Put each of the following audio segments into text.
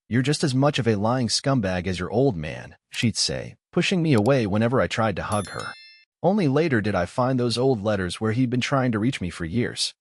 "You're just as much of a lying scumbag as your old man," she'd say, pushing me away whenever I tried to hug her. Only later did I find those old letters where he'd been trying to reach me for years.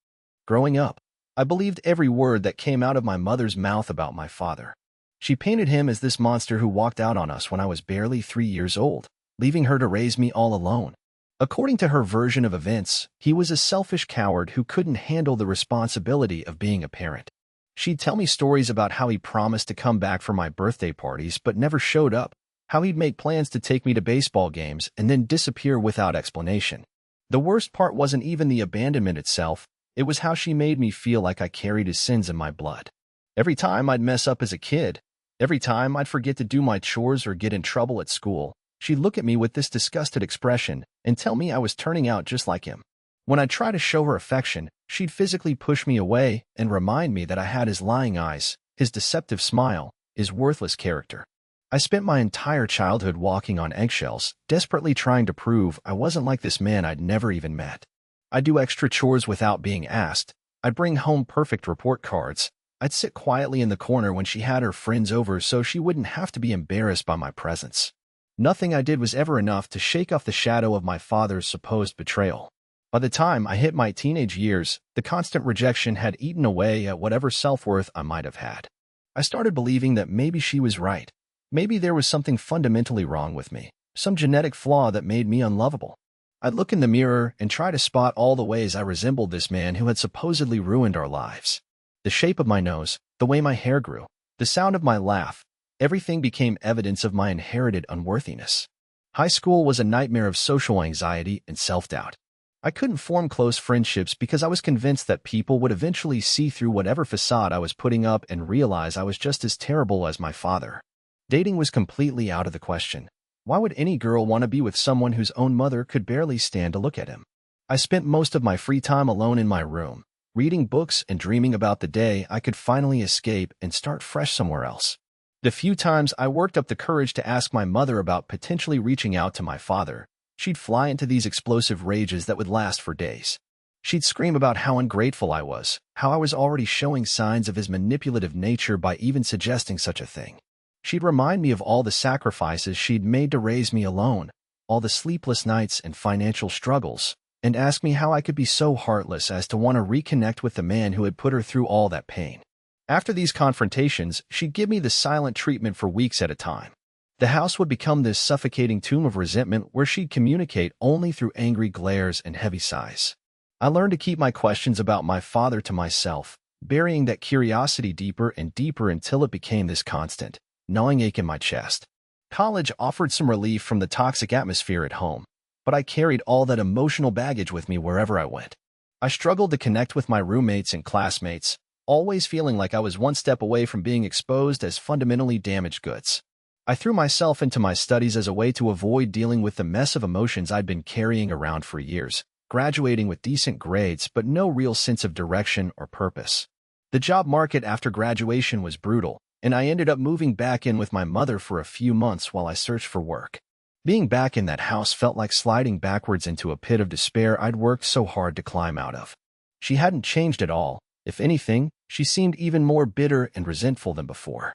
Growing up, I believed every word that came out of my mother's mouth about my father. She painted him as this monster who walked out on us when I was barely 3 years old, leaving her to raise me all alone. According to her version of events, he was a selfish coward who couldn't handle the responsibility of being a parent. She'd tell me stories about how he promised to come back for my birthday parties but never showed up, how he'd make plans to take me to baseball games and then disappear without explanation. The worst part wasn't even the abandonment itself, it was how she made me feel like I carried his sins in my blood. Every time I'd mess up as a kid, every time I'd forget to do my chores or get in trouble at school, she'd look at me with this disgusted expression and tell me I was turning out just like him. When I'd try to show her affection, she'd physically push me away and remind me that I had his lying eyes, his deceptive smile, his worthless character. I spent my entire childhood walking on eggshells, desperately trying to prove I wasn't like this man I'd never even met. I'd do extra chores without being asked. I'd bring home perfect report cards. I'd sit quietly in the corner when she had her friends over so she wouldn't have to be embarrassed by my presence. Nothing I did was ever enough to shake off the shadow of my father's supposed betrayal. By the time I hit my teenage years, the constant rejection had eaten away at whatever self-worth I might have had. I started believing that maybe she was right. Maybe there was something fundamentally wrong with me, some genetic flaw that made me unlovable. I'd look in the mirror and try to spot all the ways I resembled this man who had supposedly ruined our lives. The shape of my nose, the way my hair grew, the sound of my laugh, everything became evidence of my inherited unworthiness. High school was a nightmare of social anxiety and self-doubt. I couldn't form close friendships because I was convinced that people would eventually see through whatever facade I was putting up and realize I was just as terrible as my father. Dating was completely out of the question. Why would any girl want to be with someone whose own mother could barely stand to look at him? I spent most of my free time alone in my room, reading books and dreaming about the day I could finally escape and start fresh somewhere else. The few times I worked up the courage to ask my mother about potentially reaching out to my father, she'd fly into these explosive rages that would last for days. She'd scream about how ungrateful I was, how I was already showing signs of his manipulative nature by even suggesting such a thing. She'd remind me of all the sacrifices she'd made to raise me alone, all the sleepless nights and financial struggles, and ask me how I could be so heartless as to want to reconnect with the man who had put her through all that pain. After these confrontations, she'd give me the silent treatment for weeks at a time. The house would become this suffocating tomb of resentment where she'd communicate only through angry glares and heavy sighs. I learned to keep my questions about my father to myself, burying that curiosity deeper and deeper until it became this constant, gnawing ache in my chest. College offered some relief from the toxic atmosphere at home, but I carried all that emotional baggage with me wherever I went. I struggled to connect with my roommates and classmates, always feeling like I was one step away from being exposed as fundamentally damaged goods. I threw myself into my studies as a way to avoid dealing with the mess of emotions I'd been carrying around for years, graduating with decent grades but no real sense of direction or purpose. The job market after graduation was brutal, and I ended up moving back in with my mother for a few months while I searched for work. Being back in that house felt like sliding backwards into a pit of despair I'd worked so hard to climb out of. She hadn't changed at all. If anything, she seemed even more bitter and resentful than before.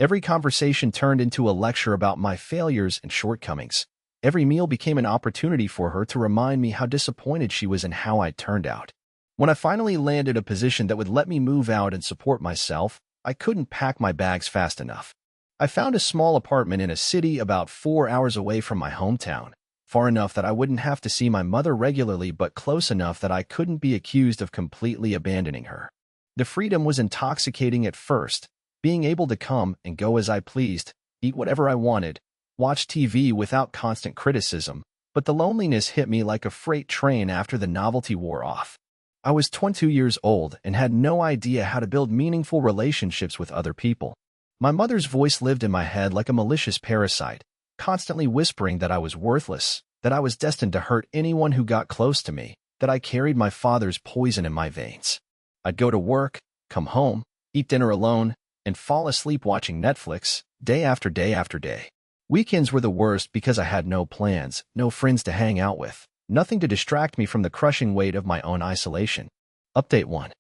Every conversation turned into a lecture about my failures and shortcomings. Every meal became an opportunity for her to remind me how disappointed she was in how I'd turned out. When I finally landed a position that would let me move out and support myself, I couldn't pack my bags fast enough. I found a small apartment in a city about 4 hours away from my hometown, far enough that I wouldn't have to see my mother regularly but close enough that I couldn't be accused of completely abandoning her. The freedom was intoxicating at first, being able to come and go as I pleased, eat whatever I wanted, watch TV without constant criticism, but the loneliness hit me like a freight train after the novelty wore off. I was 22 years old and had no idea how to build meaningful relationships with other people. My mother's voice lived in my head like a malicious parasite, constantly whispering that I was worthless, that I was destined to hurt anyone who got close to me, that I carried my father's poison in my veins. I'd go to work, come home, eat dinner alone, and fall asleep watching Netflix, day after day after day. Weekends were the worst because I had no plans, no friends to hang out with, nothing to distract me from the crushing weight of my own isolation. Update 1.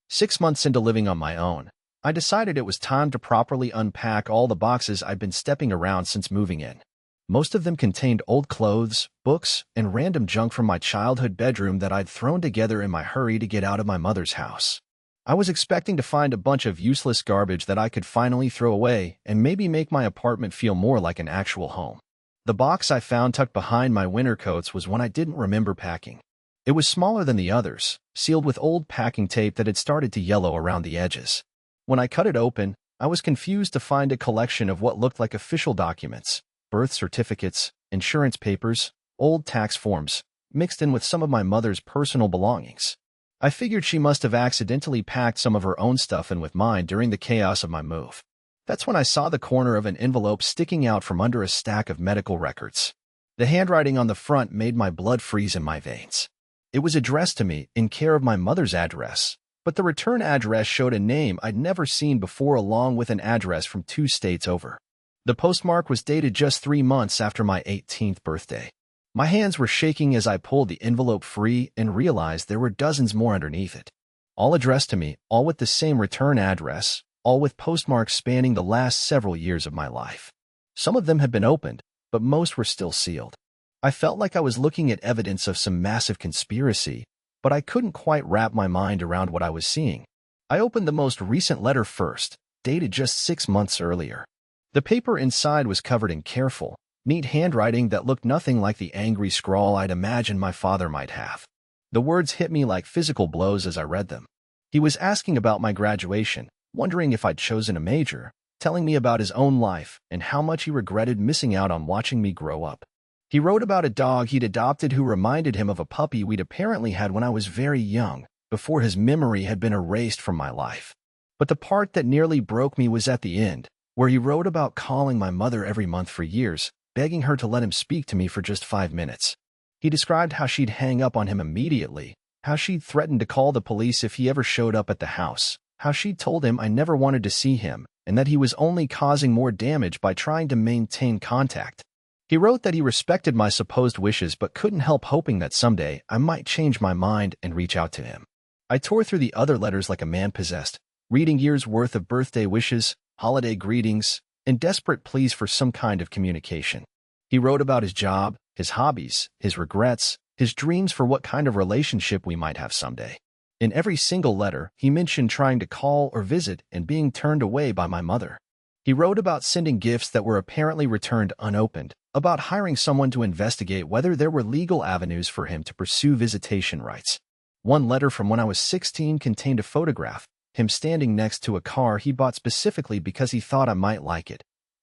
6 months into living on my own, I decided it was time to properly unpack all the boxes I'd been stepping around since moving in. Most of them contained old clothes, books, and random junk from my childhood bedroom that I'd thrown together in my hurry to get out of my mother's house. I was expecting to find a bunch of useless garbage that I could finally throw away and maybe make my apartment feel more like an actual home. The box I found tucked behind my winter coats was one I didn't remember packing. It was smaller than the others, sealed with old packing tape that had started to yellow around the edges. When I cut it open, I was confused to find a collection of what looked like official documents, birth certificates, insurance papers, old tax forms, mixed in with some of my mother's personal belongings. I figured she must have accidentally packed some of her own stuff in with mine during the chaos of my move. That's when I saw the corner of an envelope sticking out from under a stack of medical records. The handwriting on the front made my blood freeze in my veins. It was addressed to me in care of my mother's address, but the return address showed a name I'd never seen before along with an address from 2 states over. The postmark was dated just 3 months after my 18th birthday. My hands were shaking as I pulled the envelope free and realized there were dozens more underneath it. All addressed to me, all with the same return address, all with postmarks spanning the last several years of my life. Some of them had been opened, but most were still sealed. I felt like I was looking at evidence of some massive conspiracy, but I couldn't quite wrap my mind around what I was seeing. I opened the most recent letter first, dated just 6 months earlier. The paper inside was covered in careful, neat handwriting that looked nothing like the angry scrawl I'd imagined my father might have. The words hit me like physical blows as I read them. He was asking about my graduation, wondering if I'd chosen a major, telling me about his own life and how much he regretted missing out on watching me grow up. He wrote about a dog he'd adopted who reminded him of a puppy we'd apparently had when I was very young, before his memory had been erased from my life. But the part that nearly broke me was at the end, where he wrote about calling my mother every month for years, begging her to let him speak to me for just 5 minutes. He described how she'd hang up on him immediately, how she'd threatened to call the police if he ever showed up at the house, how she'd told him I never wanted to see him, and that he was only causing more damage by trying to maintain contact. He wrote that he respected my supposed wishes but couldn't help hoping that someday I might change my mind and reach out to him. I tore through the other letters like a man possessed, reading years' worth of birthday wishes, holiday greetings, and desperate pleas for some kind of communication. He wrote about his job, his hobbies, his regrets, his dreams for what kind of relationship we might have someday. In every single letter, he mentioned trying to call or visit and being turned away by my mother. He wrote about sending gifts that were apparently returned unopened, about hiring someone to investigate whether there were legal avenues for him to pursue visitation rights. One letter from when I was 16 contained a photograph, him standing next to a car he bought specifically because he thought I might like it,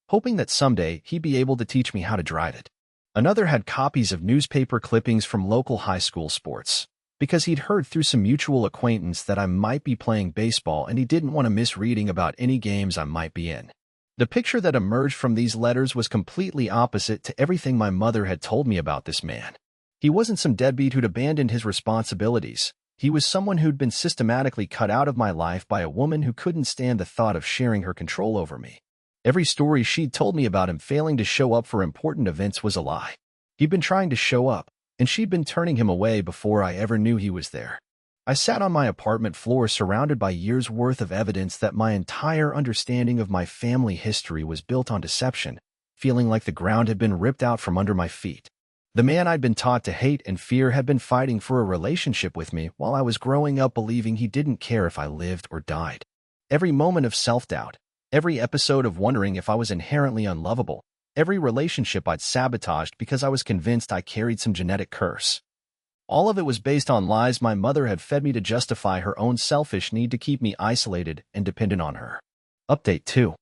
hoping that someday he'd be able to teach me how to drive it. Another had copies of newspaper clippings from local high school sports, because he'd heard through some mutual acquaintance that I might be playing baseball and he didn't want to miss reading about any games I might be in. The picture that emerged from these letters was completely opposite to everything my mother had told me about this man. He wasn't some deadbeat who'd abandoned his responsibilities. He was someone who'd been systematically cut out of my life by a woman who couldn't stand the thought of sharing her control over me. Every story she'd told me about him failing to show up for important events was a lie. He'd been trying to show up, and she'd been turning him away before I ever knew he was there. I sat on my apartment floor surrounded by years' worth of evidence that my entire understanding of my family history was built on deception, feeling like the ground had been ripped out from under my feet. The man I'd been taught to hate and fear had been fighting for a relationship with me while I was growing up believing he didn't care if I lived or died. Every moment of self-doubt, every episode of wondering if I was inherently unlovable, every relationship I'd sabotaged because I was convinced I carried some genetic curse. All of it was based on lies my mother had fed me to justify her own selfish need to keep me isolated and dependent on her. Update 2.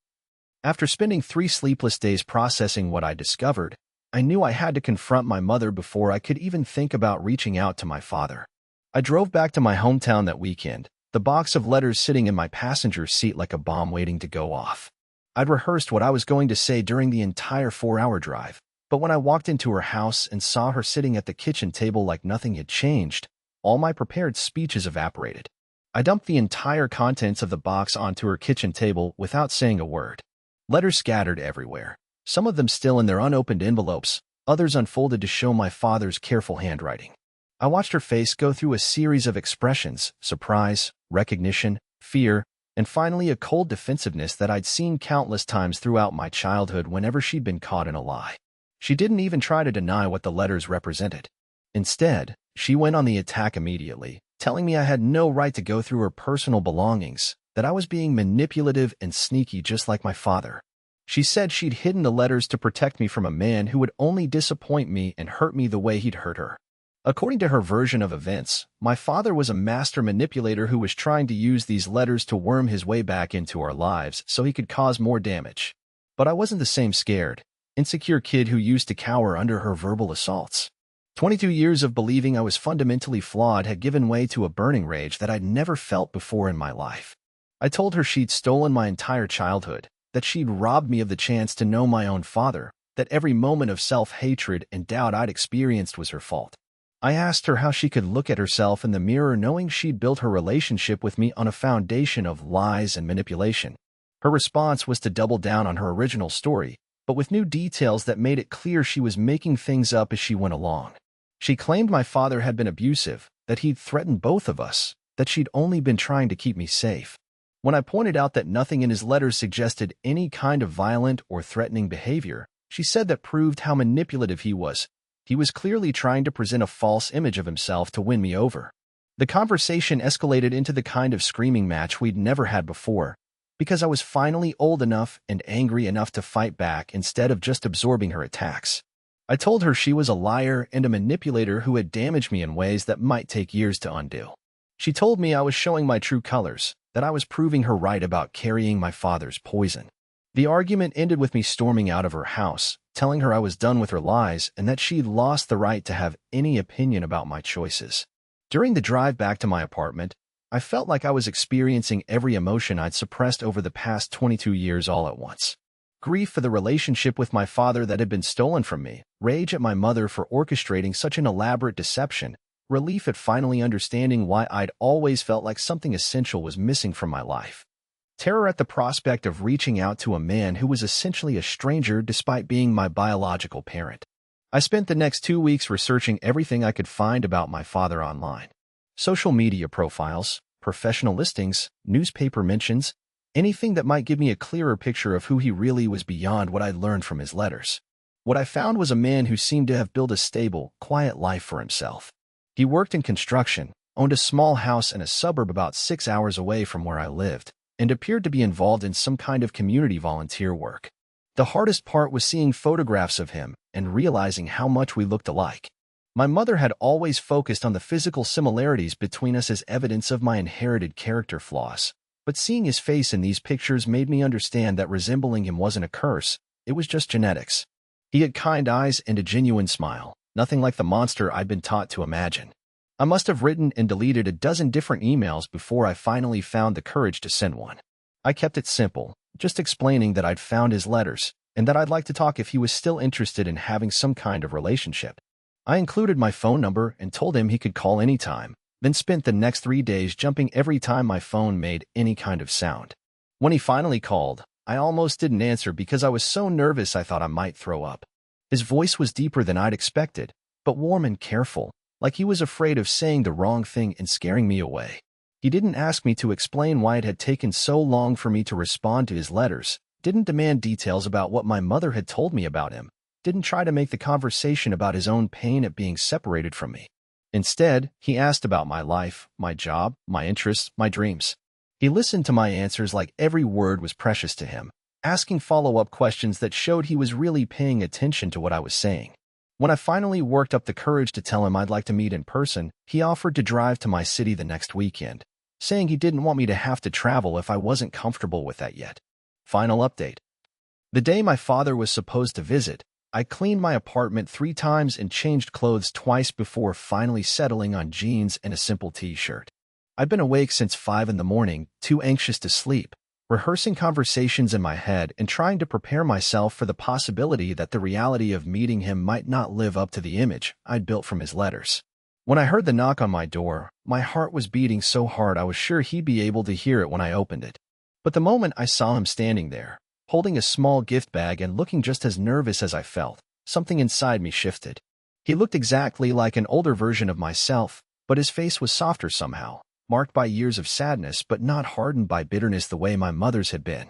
After spending 3 sleepless days processing what I discovered, I knew I had to confront my mother before I could even think about reaching out to my father. I drove back to my hometown that weekend, the box of letters sitting in my passenger seat like a bomb waiting to go off. I'd rehearsed what I was going to say during the entire 4-hour drive, but when I walked into her house and saw her sitting at the kitchen table like nothing had changed, all my prepared speeches evaporated. I dumped the entire contents of the box onto her kitchen table without saying a word. Letters scattered everywhere, some of them still in their unopened envelopes, others unfolded to show my father's careful handwriting. I watched her face go through a series of expressions: surprise, recognition, fear, And finally, a cold defensiveness that I'd seen countless times throughout my childhood whenever she'd been caught in a lie. She didn't even try to deny what the letters represented. Instead, she went on the attack immediately, telling me I had no right to go through her personal belongings, that I was being manipulative and sneaky just like my father. She said she'd hidden the letters to protect me from a man who would only disappoint me and hurt me the way he'd hurt her. According to her version of events, my father was a master manipulator who was trying to use these letters to worm his way back into our lives so he could cause more damage. But I wasn't the same scared, insecure kid who used to cower under her verbal assaults. 22 years of believing I was fundamentally flawed had given way to a burning rage that I'd never felt before in my life. I told her she'd stolen my entire childhood, that she'd robbed me of the chance to know my own father, that every moment of self-hatred and doubt I'd experienced was her fault. I asked her how she could look at herself in the mirror knowing she'd built her relationship with me on a foundation of lies and manipulation. Her response was to double down on her original story, but with new details that made it clear she was making things up as she went along. She claimed my father had been abusive, that he'd threatened both of us, that she'd only been trying to keep me safe. When I pointed out that nothing in his letters suggested any kind of violent or threatening behavior, she said that proved how manipulative he was. He was clearly trying to present a false image of himself to win me over. The conversation escalated into the kind of screaming match we'd never had before, because I was finally old enough and angry enough to fight back instead of just absorbing her attacks. I told her she was a liar and a manipulator who had damaged me in ways that might take years to undo. She told me I was showing my true colors, that I was proving her right about carrying my father's poison. The argument ended with me storming out of her house, telling her I was done with her lies and that she'd lost the right to have any opinion about my choices. During the drive back to my apartment, I felt like I was experiencing every emotion I'd suppressed over the past 22 years all at once. Grief for the relationship with my father that had been stolen from me, rage at my mother for orchestrating such an elaborate deception, relief at finally understanding why I'd always felt like something essential was missing from my life. Terror at the prospect of reaching out to a man who was essentially a stranger despite being my biological parent. I spent the next 2 weeks researching everything I could find about my father online. Social media profiles, professional listings, newspaper mentions, anything that might give me a clearer picture of who he really was beyond what I'd learned from his letters. What I found was a man who seemed to have built a stable, quiet life for himself. He worked in construction, owned a small house in a suburb about 6 hours away from where I lived, and appeared to be involved in some kind of community volunteer work. The hardest part was seeing photographs of him and realizing how much we looked alike. My mother had always focused on the physical similarities between us as evidence of my inherited character flaws, but seeing his face in these pictures made me understand that resembling him wasn't a curse, it was just genetics. He had kind eyes and a genuine smile, nothing like the monster I'd been taught to imagine. I must have written and deleted a dozen different emails before I finally found the courage to send one. I kept it simple, just explaining that I'd found his letters, and that I'd like to talk if he was still interested in having some kind of relationship. I included my phone number and told him he could call anytime, then spent the next 3 days jumping every time my phone made any kind of sound. When he finally called, I almost didn't answer because I was so nervous I thought I might throw up. His voice was deeper than I'd expected, but warm and careful, like he was afraid of saying the wrong thing and scaring me away. He didn't ask me to explain why it had taken so long for me to respond to his letters, didn't demand details about what my mother had told me about him, didn't try to make the conversation about his own pain at being separated from me. Instead, he asked about my life, my job, my interests, my dreams. He listened to my answers like every word was precious to him, asking follow-up questions that showed he was really paying attention to what I was saying. When I finally worked up the courage to tell him I'd like to meet in person, he offered to drive to my city the next weekend, saying he didn't want me to have to travel if I wasn't comfortable with that yet. Final update. The day my father was supposed to visit, I cleaned my apartment 3 times and changed clothes twice before finally settling on jeans and a simple t-shirt. I'd been awake since 5 in the morning, too anxious to sleep, rehearsing conversations in my head and trying to prepare myself for the possibility that the reality of meeting him might not live up to the image I'd built from his letters. When I heard the knock on my door, my heart was beating so hard I was sure he'd be able to hear it when I opened it. But the moment I saw him standing there, holding a small gift bag and looking just as nervous as I felt, something inside me shifted. He looked exactly like an older version of myself, but his face was softer somehow, marked by years of sadness but not hardened by bitterness the way my mother's had been.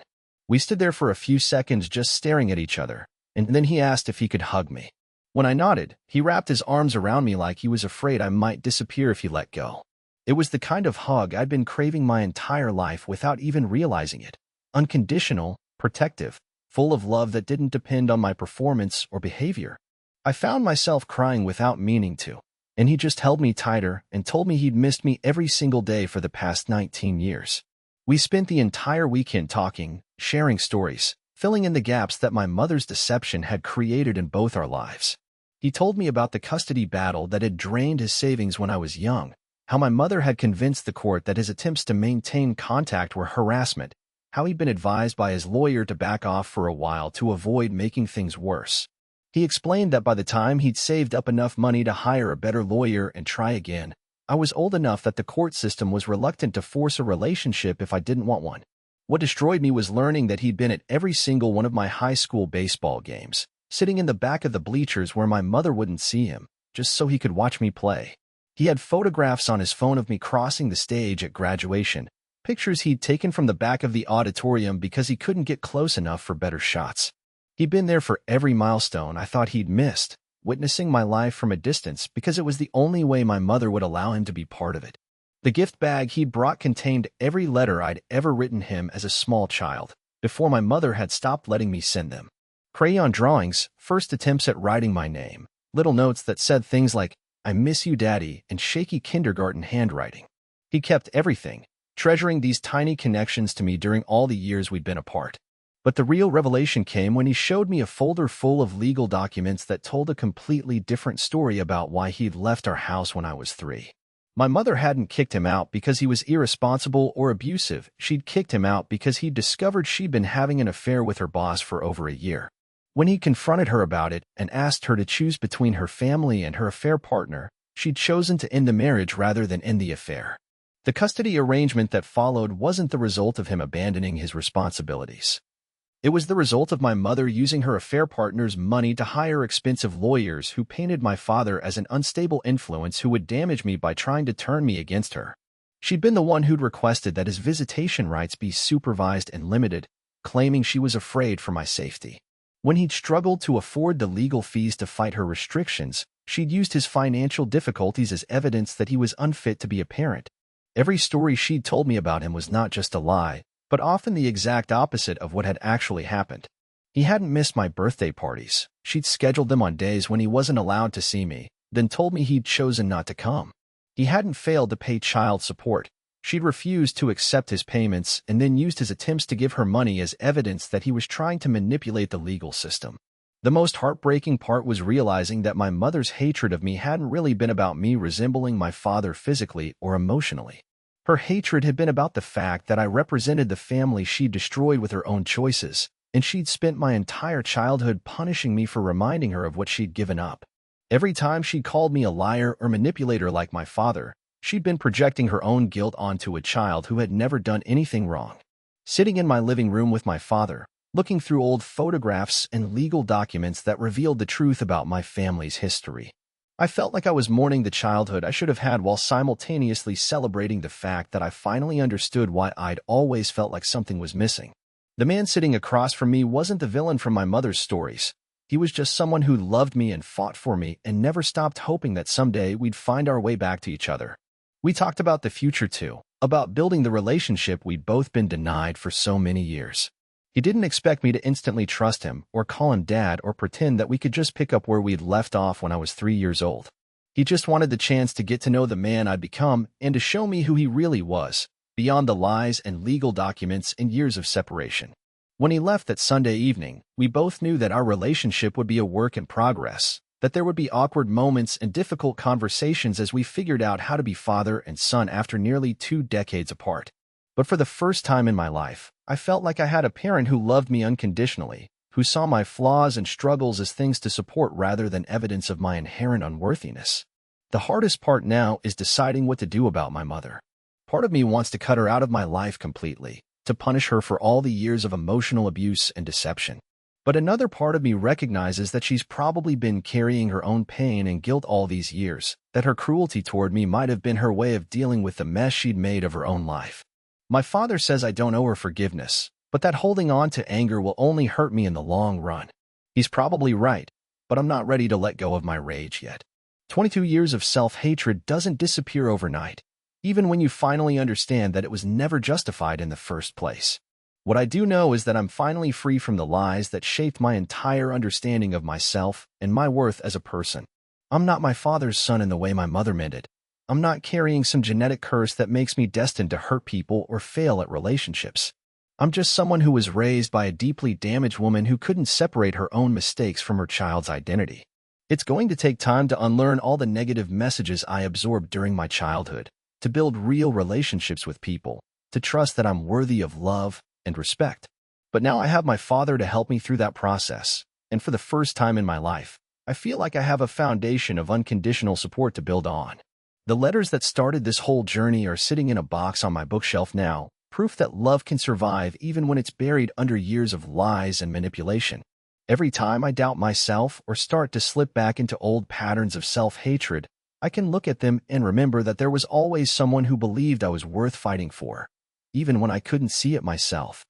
We stood there for a few seconds just staring at each other, and then he asked if he could hug me. When I nodded, he wrapped his arms around me like he was afraid I might disappear if he let go. It was the kind of hug I'd been craving my entire life without even realizing it. Unconditional, protective, full of love that didn't depend on my performance or behavior. I found myself crying without meaning to, and he just held me tighter and told me he'd missed me every single day for the past 19 years. We spent the entire weekend talking, sharing stories, filling in the gaps that my mother's deception had created in both our lives. He told me about the custody battle that had drained his savings when I was young, how my mother had convinced the court that his attempts to maintain contact were harassment, how he'd been advised by his lawyer to back off for a while to avoid making things worse. He explained that by the time he'd saved up enough money to hire a better lawyer and try again, I was old enough that the court system was reluctant to force a relationship if I didn't want one. What destroyed me was learning that he'd been at every single one of my high school baseball games, sitting in the back of the bleachers where my mother wouldn't see him, just so he could watch me play. He had photographs on his phone of me crossing the stage at graduation, pictures he'd taken from the back of the auditorium because he couldn't get close enough for better shots. He'd been there for every milestone I thought he'd missed, witnessing my life from a distance because it was the only way my mother would allow him to be part of it. The gift bag he'd brought contained every letter I'd ever written him as a small child, before my mother had stopped letting me send them. Crayon drawings, first attempts at writing my name, little notes that said things like, "I miss you, Daddy," and shaky kindergarten handwriting. He kept everything, treasuring these tiny connections to me during all the years we'd been apart. But the real revelation came when he showed me a folder full of legal documents that told a completely different story about why he'd left our house when I was 3. My mother hadn't kicked him out because he was irresponsible or abusive. She'd kicked him out because he'd discovered she'd been having an affair with her boss for over a year. When he confronted her about it and asked her to choose between her family and her affair partner, she'd chosen to end the marriage rather than end the affair. The custody arrangement that followed wasn't the result of him abandoning his responsibilities. It was the result of my mother using her affair partner's money to hire expensive lawyers who painted my father as an unstable influence who would damage me by trying to turn me against her. She'd been the one who'd requested that his visitation rights be supervised and limited, claiming she was afraid for my safety. When he'd struggled to afford the legal fees to fight her restrictions, she'd used his financial difficulties as evidence that he was unfit to be a parent. Every story she'd told me about him was not just a lie, but often the exact opposite of what had actually happened. He hadn't missed my birthday parties. She'd scheduled them on days when he wasn't allowed to see me, then told me he'd chosen not to come. He hadn't failed to pay child support. She'd refused to accept his payments and then used his attempts to give her money as evidence that he was trying to manipulate the legal system. The most heartbreaking part was realizing that my mother's hatred of me hadn't really been about me resembling my father physically or emotionally. Her hatred had been about the fact that I represented the family she'd destroyed with her own choices, and she'd spent my entire childhood punishing me for reminding her of what she'd given up. Every time she called me a liar or manipulator like my father, she'd been projecting her own guilt onto a child who had never done anything wrong. Sitting in my living room with my father, looking through old photographs and legal documents that revealed the truth about my family's history, I felt like I was mourning the childhood I should have had while simultaneously celebrating the fact that I finally understood why I'd always felt like something was missing. The man sitting across from me wasn't the villain from my mother's stories. He was just someone who loved me and fought for me and never stopped hoping that someday we'd find our way back to each other. We talked about the future too, about building the relationship we'd both been denied for so many years. He didn't expect me to instantly trust him or call him Dad or pretend that we could just pick up where we'd left off when I was 3 years old. He just wanted the chance to get to know the man I'd become and to show me who he really was, beyond the lies and legal documents and years of separation. When he left that Sunday evening, we both knew that our relationship would be a work in progress, that there would be awkward moments and difficult conversations as we figured out how to be father and son after nearly 2 decades apart. But for the first time in my life, I felt like I had a parent who loved me unconditionally, who saw my flaws and struggles as things to support rather than evidence of my inherent unworthiness. The hardest part now is deciding what to do about my mother. Part of me wants to cut her out of my life completely, to punish her for all the years of emotional abuse and deception. But another part of me recognizes that she's probably been carrying her own pain and guilt all these years, that her cruelty toward me might have been her way of dealing with the mess she'd made of her own life. My father says I don't owe her forgiveness, but that holding on to anger will only hurt me in the long run. He's probably right, but I'm not ready to let go of my rage yet. 22 years of self-hatred doesn't disappear overnight, even when you finally understand that it was never justified in the first place. What I do know is that I'm finally free from the lies that shaped my entire understanding of myself and my worth as a person. I'm not my father's son in the way my mother meant it. I'm not carrying some genetic curse that makes me destined to hurt people or fail at relationships. I'm just someone who was raised by a deeply damaged woman who couldn't separate her own mistakes from her child's identity. It's going to take time to unlearn all the negative messages I absorbed during my childhood, to build real relationships with people, to trust that I'm worthy of love and respect. But now I have my father to help me through that process, and for the first time in my life, I feel like I have a foundation of unconditional support to build on. The letters that started this whole journey are sitting in a box on my bookshelf now, proof that love can survive even when it's buried under years of lies and manipulation. Every time I doubt myself or start to slip back into old patterns of self-hatred, I can look at them and remember that there was always someone who believed I was worth fighting for, even when I couldn't see it myself.